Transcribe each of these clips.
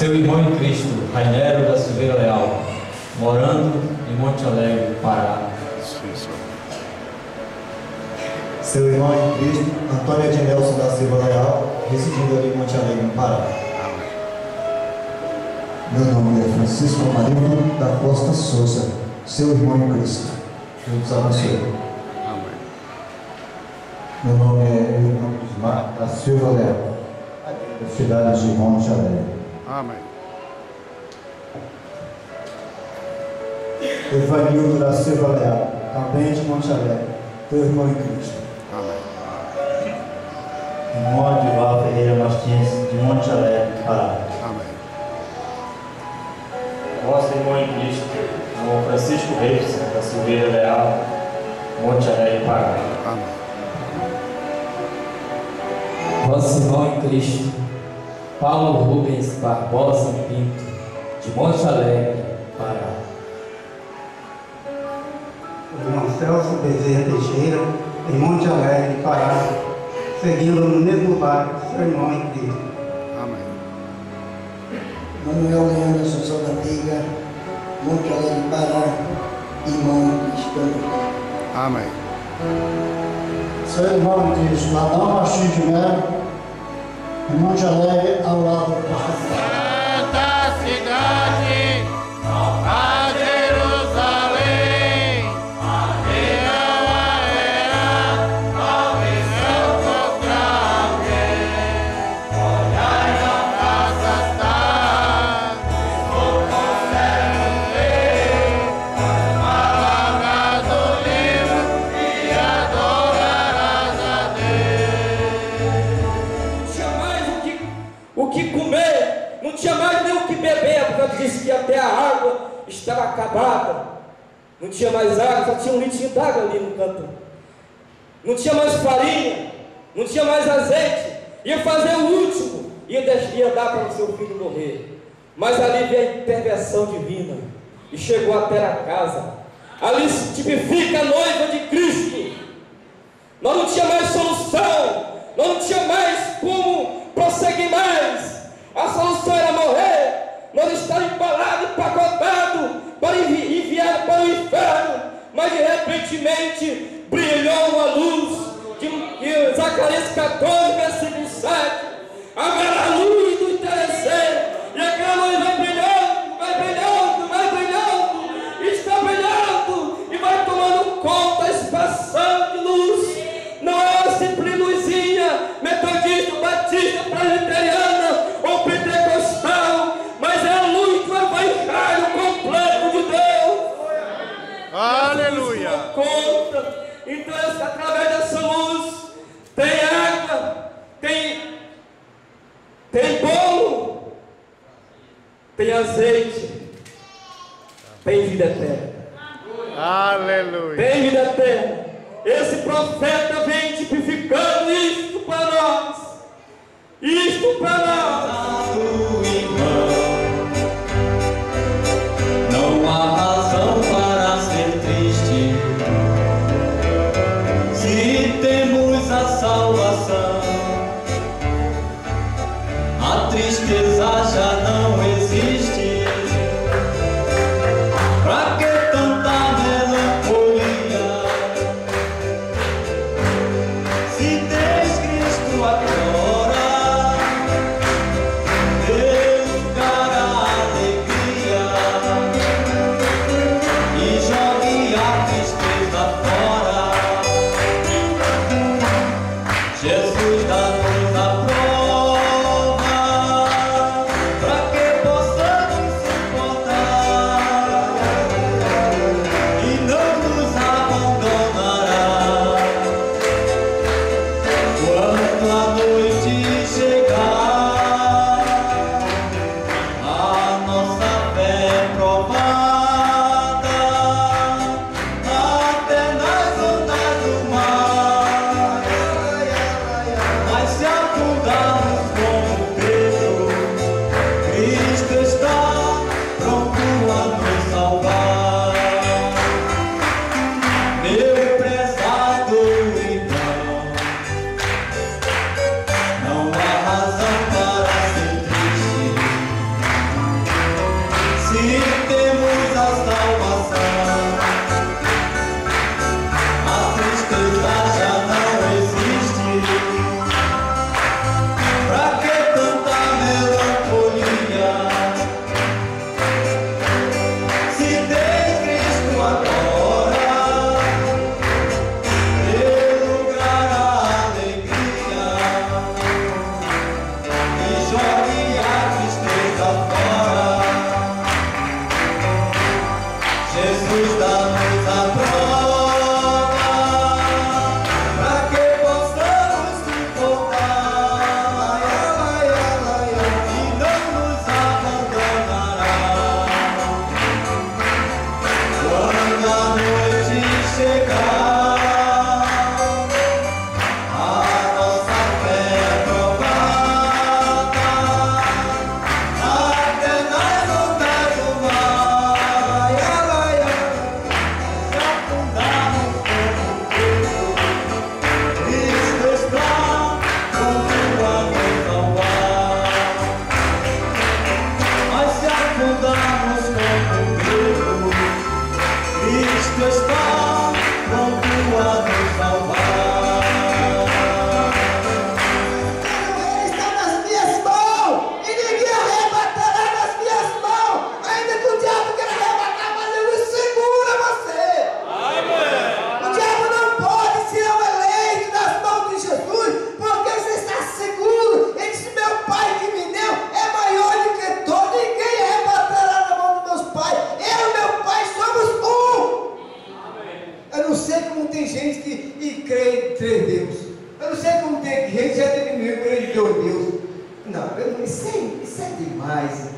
Seu irmão em Cristo, Rainero da Silveira Leal, morando em Monte Alegre, Pará. Seu irmão em Cristo, Antônio Ednelson da Silva Leal, residindo ali em Monte Alegre, Pará. Meu nome é Francisco Amarildo da Costa Souza, seu irmão em Cristo. Deus abençoe. Amém. Meu nome é Hernandes Mar da Silva Leal, da cidade de Monte Alegre. Amém. Evanildo da Silva Leal, também de Monte Alegre, teu irmão em Cristo. Amém. Irmão Edivar Ferreira Martins, de Monte Alegre, Pará. Amém. Nosso irmão em Cristo, irmão Francisco Reis da Silveira Leal, Monte Alegre, Pará. Amém. Nosso irmão em Cristo, Paulo Rubens Barbosa Pinto, de Monte Alegre, Pará. O irmão Celso Bezerra Teixeira, em Monte Alegre, Pará, seguindo no mesmo barco, seu irmão em Cristo. Amém. Manuel Leandro Assunção da Veiga, Monte Alegre, Pará, irmão cristão. Amém. Seu irmão em Cristo, Adão Martins de Melo, em Monte Alegre, ao lado do pastor. Santa cidade, a Jerusalém, Leão era, ao visão contra alguém. Olhai, não faças tal, estou com certo rei, palavras do livro e adorarás a Deus. Não tinha mais o que comer, não tinha mais nem o que beber, porque disse que até a água estava acabada. Não tinha mais água, só tinha um litro d'água ali no canto. Não tinha mais farinha, não tinha mais azeite. Ia fazer o último, ia dar para o seu filho morrer. Mas ali veio a intervenção divina e chegou até a casa. Ali se tipifica a noiva de Cristo. Nós não tinha mais solução, nós não tinha mais como prosseguir mais. A solução era morrer. Nós estávamos embalados, empacotados para enviar para o inferno. Mas de repentemente brilhou a luz de Zacarias 14, versículo 7. Haverá luz do entardecer, e aquela luz vai brilhando, vai brilhando, vai brilhando, está brilhando e vai tomando conta a expansão de luz. Não é uma simples luzinha metodista, batista, presbiteriana ou pentecostal, mas é a luz do evangelho completo de Deus. Aleluia. Conta. Então, através dessa luz, tem água, tem bolo, tem azeite, tem vida eterna. Aleluia. Tem vida eterna. Esse profeta vem tipificando isto para nós. Isto para nós. Não há razão para ser triste se temos a salvação. A tristeza já não existe. Pra que tanta melancolia? Se tens Cristo agora, Deus dará alegria e jogue a tristeza fora. Jesus Deus. Eu não sei como tem que gente já diminuiu por ele de Deus. Não, isso é demais.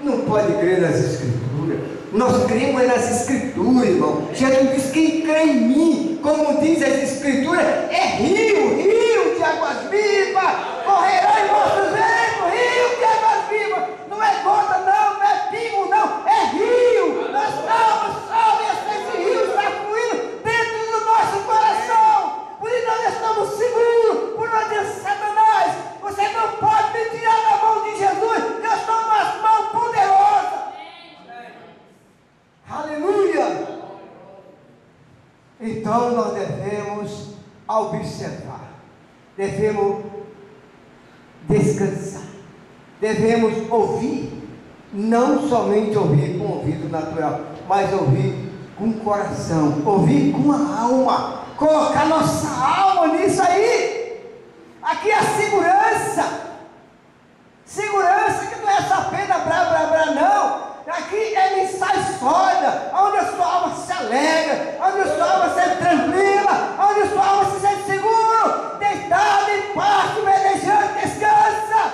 Não pode crer nas Escrituras. Nós cremos nas Escrituras, irmão. Jesus diz: quem crê em mim, como diz as Escrituras, é rio de águas vivas. Correrá em vossos reinos, rio de águas vivas. Não é gota, não é pingo, não. É rio. Nós estamos salvos, esse rio está fluindo dentro do nosso coração. Por isso nós estamos seguros. Por não ter Satanás. Você não pode me tirar da mão de Jesus. Eu estou nas mãos poderosas. Aleluia! Então nós devemos observar, devemos descansar, devemos ouvir, não somente ouvir com o ouvido natural, mas ouvir com o coração, ouvir com a alma, colocar nossa alma nisso aí. Aqui é a segurança que não é essa pena brá, não. Aqui ele sai sólida, onde a sua alma se alegra, onde a sua alma se sente tranquila, onde a sua alma se sente seguro, deitado em paz, velejante, descansa.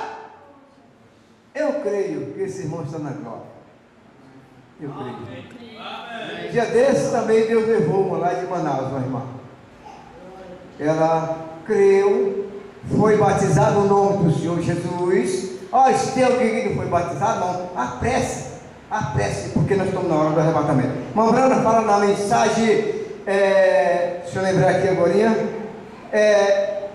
Eu creio que esse irmão está na glória. Eu creio. Dia desses também Deus levou uma lá de Manaus, uma irmã. Ela creu, foi batizada no nome do Senhor Jesus. Se tem alguém que não foi batizado, não, apresse, porque nós estamos na hora do arrebatamento. Irmã Branda fala na mensagem, deixa eu lembrar aqui agora,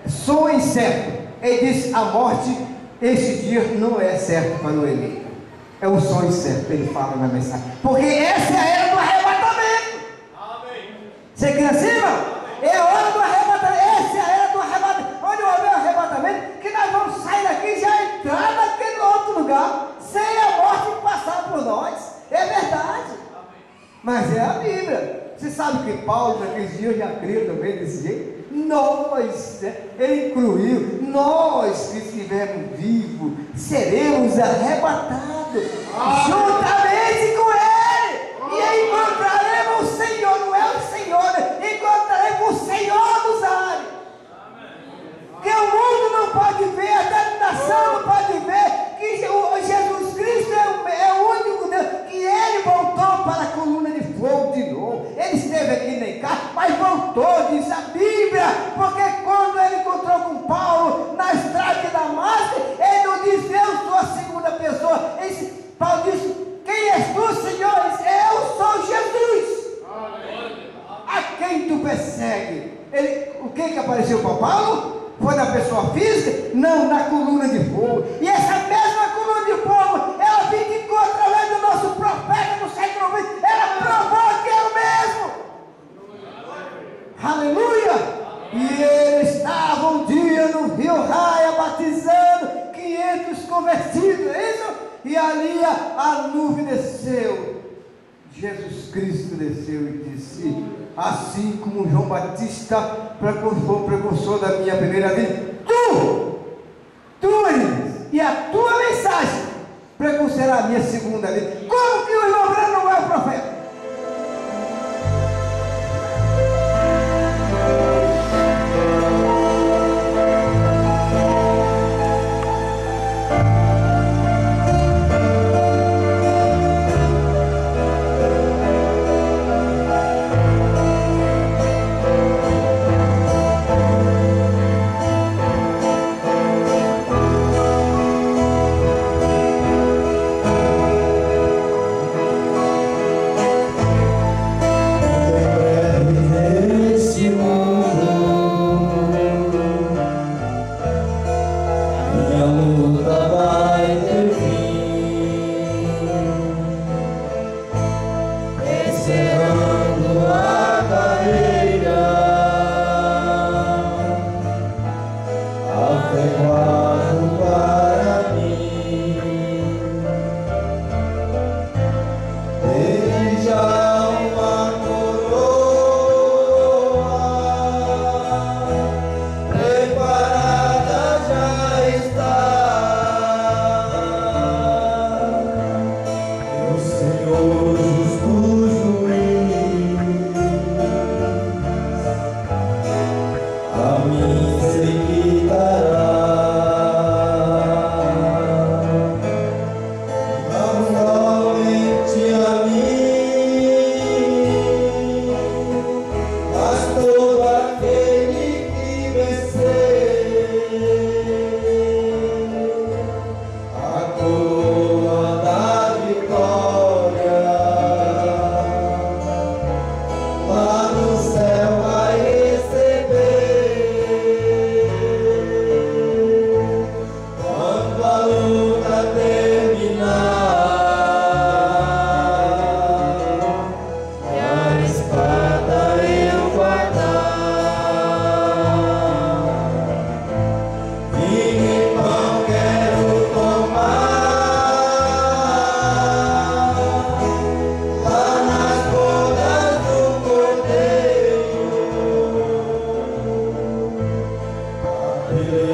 sou incerto. Ele diz: a morte, esse dia não é certo para o eleito. É um sonho certo, ele fala na mensagem. Porque essa é a era do arrebatamento. Amém. Você quer assim, irmão? É a hora do arrebatamento. Essa é a era do arrebatamento. Onde houver o arrebatamento, que nós vamos sair daqui e já entrar naquele outro lugar, sem a morte passar por nós. É verdade. Mas é a Bíblia. Você sabe que Paulo, naqueles dias, já cria também desse jeito? Ele incluiu, nós que estivermos vivos, seremos arrebatados, juntamente com Ele, e encontraremos o Senhor, não é o Senhor, encontraremos o Senhor dos ares. Que o mundo não pode ver, a denominação não pode ver, que Jesus Cristo é o único Deus, que Ele voltou para a coluna de fogo de novo. Ele esteve aqui nem cá, mas voltou, diz a Bíblia, porque quando ele encontrou com Paulo na estrada de Damasco, ele não disse: eu sou a segunda pessoa. Paulo disse: quem és tu, Senhor? Ele disse: eu sou Jesus. A quem tu persegue? O que apareceu para Paulo? Foi na pessoa física? Não, na coluna de fogo. E essa mesma coluna de fogo, ela vindicou através do nosso profeta no século XX. Ela provou que era o mesmo. Aleluia! E ele estava um dia no Rio Raia batizando 500 convertidos, é isso? E ali a nuvem desceu. Jesus Cristo desceu e disse: assim como João Batista precursor da minha primeira vida, tu e a tua mensagem precursorá a minha segunda vida. Como que o irmão Branco não é o profeta? E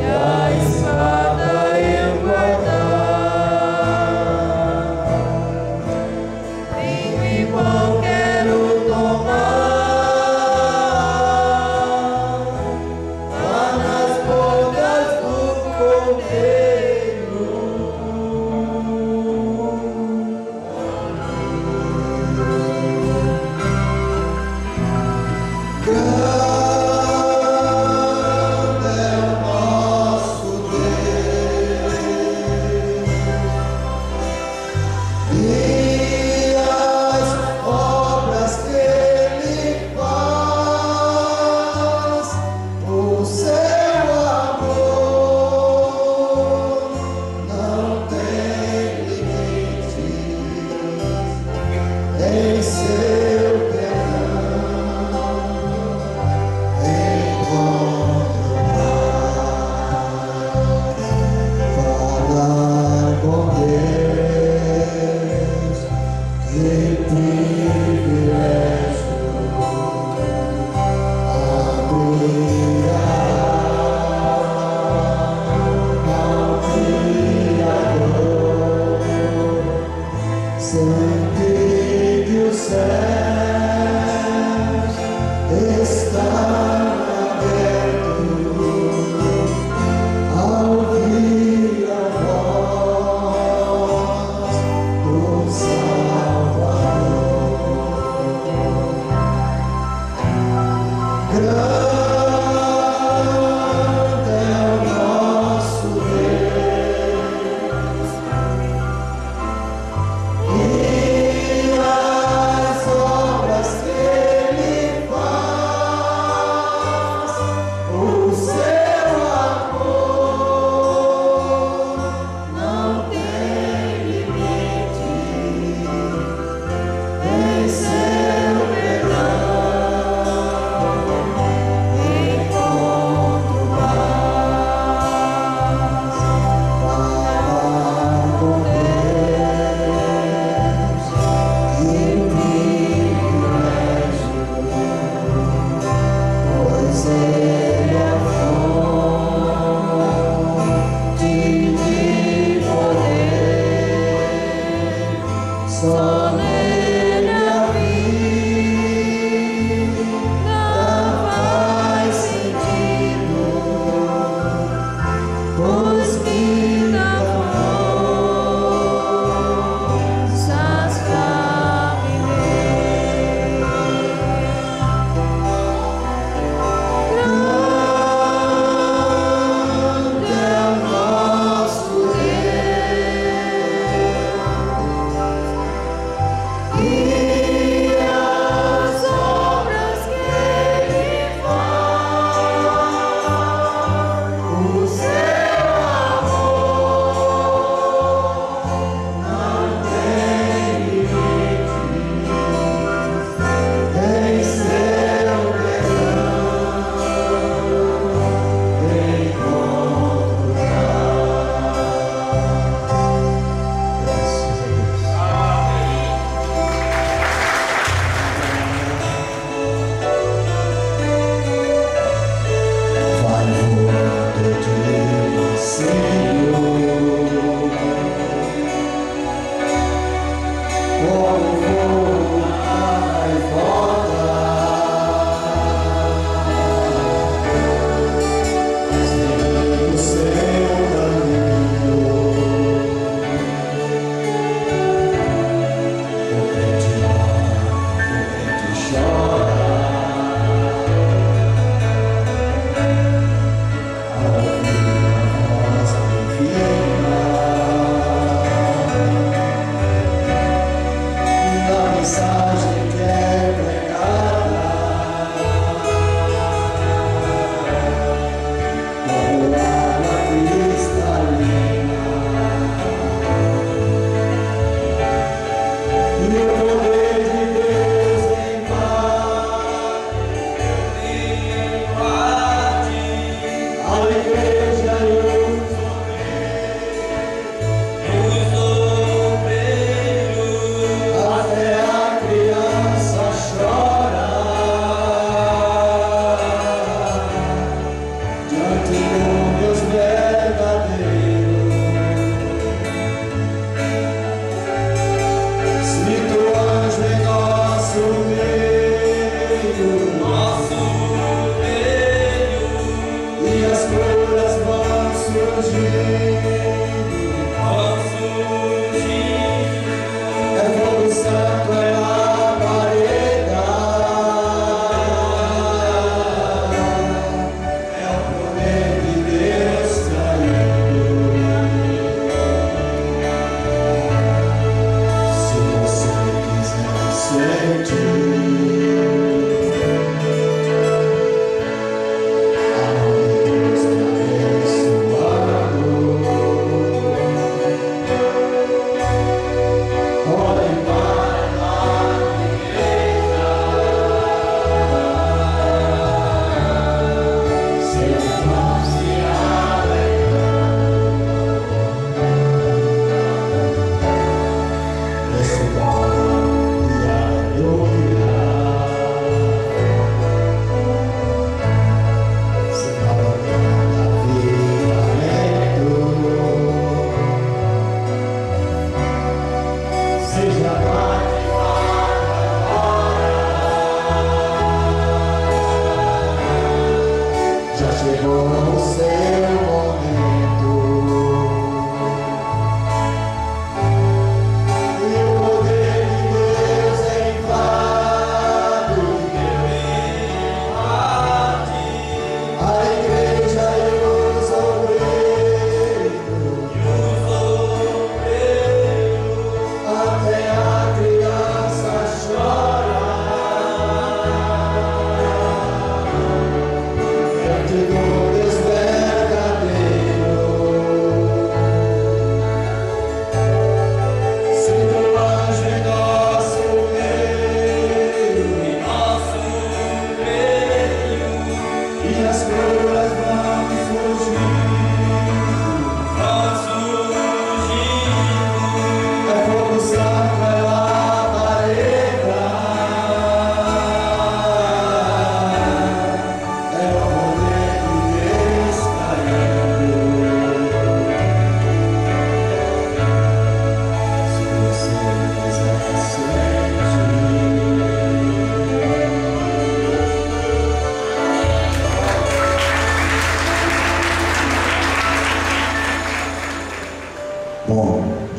a espada eu guardar.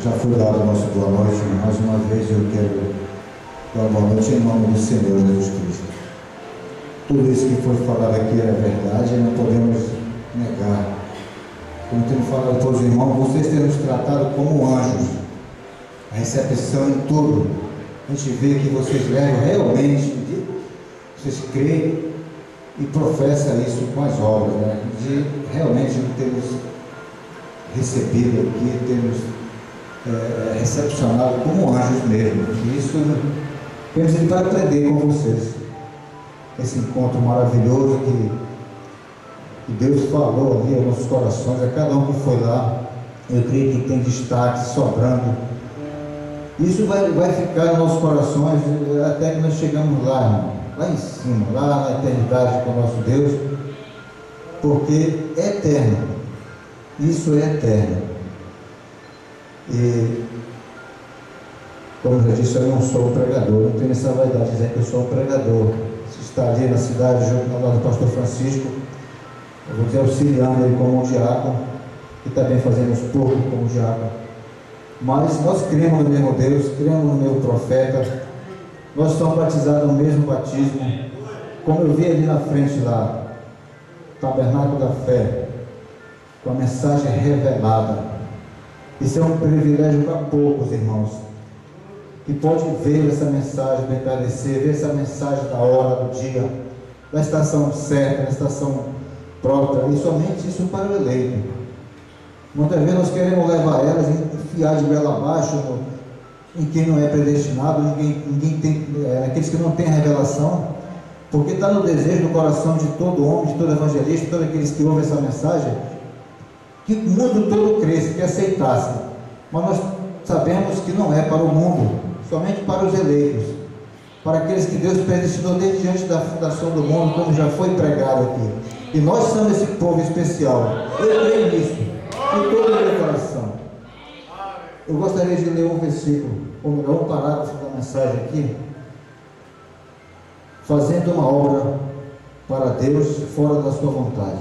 já foi dado o nosso boa noite. Mais uma vez eu quero dar boa noite em nome do Senhor Jesus Cristo. Tudo isso que foi falado aqui é verdade e não podemos negar. Como tenho falado para os irmãos, vocês têm nos tratado como anjos. A recepção em tudo. A gente vê que vocês levam realmente, vocês creem e professam isso com as obras, né? De realmente termos recebido aqui, termos recepcionado como anjos mesmo. E isso temos que aprender com vocês. Esse encontro maravilhoso que Deus falou ali aos nossos corações, a cada um que foi lá, eu creio que tem destaque sobrando. Isso vai ficar nos nossos corações até que nós chegamos lá, irmão, lá em cima, lá na eternidade com o nosso Deus, porque é eterno. Isso é eterno. E, como eu já disse, eu não sou um pregador, não tenho essa vaidade de dizer que eu sou um pregador. Se está ali na cidade, junto ao lado do pastor Francisco, eu vou dizer auxiliando ele como um diácono, que também fazemos pouco como diácono. Mas nós cremos no mesmo Deus, cremos no mesmo profeta, nós somos batizados no mesmo batismo, como eu vi ali na frente lá, Tabernáculo da Fé, com a mensagem revelada. Isso é um privilégio para poucos, irmãos, que pode ver essa mensagem do entardecer, ver essa mensagem da hora, do dia, da estação certa, da estação própria, e somente isso para o eleito. Muitas vezes nós queremos levar elas e enfiar de goela abaixo em quem não é predestinado, ninguém tem, aqueles que não têm a revelação, porque está no desejo do coração de todo homem, de todo evangelista, de todos aqueles que ouvem essa mensagem, que o mundo todo cresça, que aceitasse. Mas nós sabemos que não é para o mundo, somente para os eleitos, para aqueles que Deus predestinou desde antes da fundação do mundo, como já foi pregado aqui. E nós somos esse povo especial. Eu creio nisso, de todo o meu coração. Eu gostaria de ler um versículo, ou melhor, um parágrafo da mensagem aqui. Fazendo uma obra para Deus fora da sua vontade.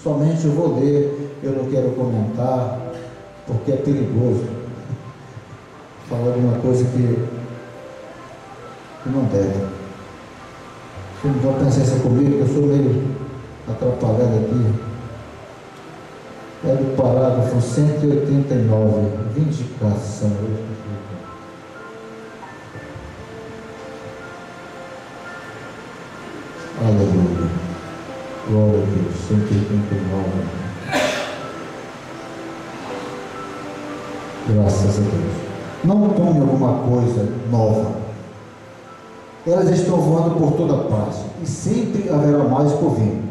Somente eu vou ler, eu não quero comentar, porque é perigoso falar de uma coisa que não deve. Vocês não vão pensar isso comigo, que eu sou meio atrapalhado aqui. É do parágrafo 189, vindicação. Aleluia. Glória a Deus. 189. Graças a Deus. Não tome alguma coisa nova. Elas estão voando por toda parte e sempre haverá mais por vir.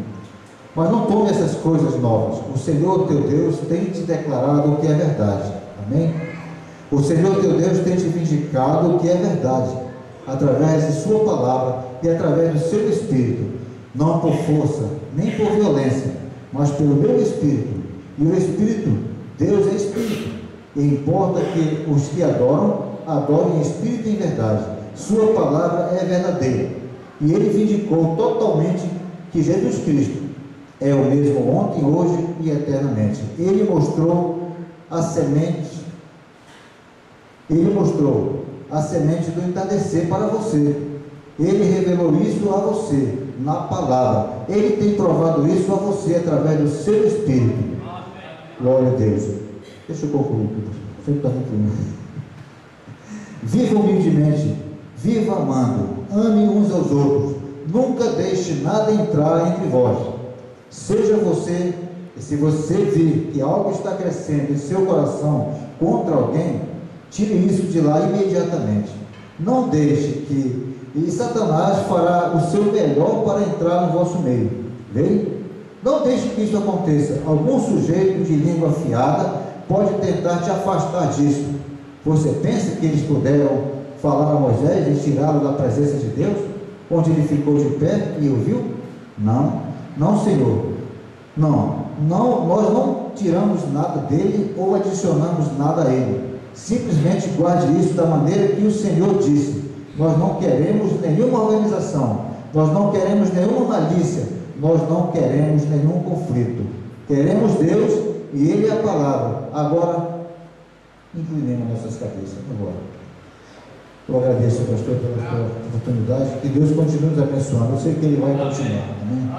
Mas não tome essas coisas novas. O Senhor teu Deus tem te declarado o que é verdade. Amém? O Senhor teu Deus tem te vindicado o que é verdade, através de sua palavra e através do seu Espírito, não por força, nem por violência, mas pelo meu Espírito. E o Espírito, Deus é Espírito, e importa que os que adoram, adorem em Espírito e em verdade. Sua palavra é verdadeira. E ele vindicou totalmente que Jesus Cristo é o mesmo ontem, hoje e eternamente. Ele mostrou a semente do entardecer para você. Ele revelou isso a você na palavra. Ele tem provado isso a você através do seu Espírito. Glória a Deus. Deixa eu concluir. Sempre está concluindo. Viva humildemente, viva amando, ame uns aos outros. Nunca deixe nada entrar entre vós. Seja você, e se você vir que algo está crescendo em seu coração contra alguém, tire isso de lá imediatamente. Não deixe que... E Satanás fará o seu melhor para entrar no vosso meio. Veio? Não deixe que isso aconteça. Algum sujeito de língua afiada pode tentar te afastar disso. Você pensa que eles puderam falar a Moisés e tirá-lo da presença de Deus, onde ele ficou de pé e ouviu? Não, Senhor. Não, nós não tiramos nada dele ou adicionamos nada a ele. Simplesmente guarde isso da maneira que o Senhor disse. Nós não queremos nenhuma organização, nós não queremos nenhuma malícia, nós não queremos nenhum conflito. Queremos Deus e Ele é a palavra. Agora, Inclinemos nossas cabeças. Vamos lá. Eu agradeço, pastor, pela oportunidade. Que Deus continue nos abençoando. Eu sei que Ele vai continuar. Amém?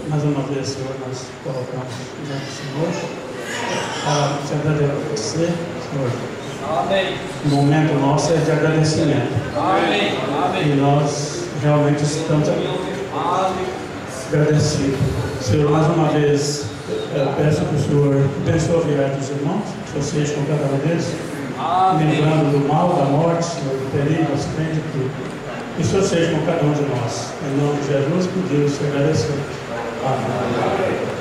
Mais uma vez, Senhor, nós colocamos diante do Senhor para te agradecer, Senhor. Amém. O momento nosso é de agradecimento. Amém. Amém. E nós realmente estamos agradecidos. Senhor, mais uma vez, eu peço que o Senhor abençoe a viagem dos irmãos, que o Senhor seja com cada um deles, lembrando do mal, da morte, Senhor, do perigo, do acidente, de tudo. Que o Senhor seja com cada um de nós. Em nome de Jesus, por Deus, te agradecemos. Amém.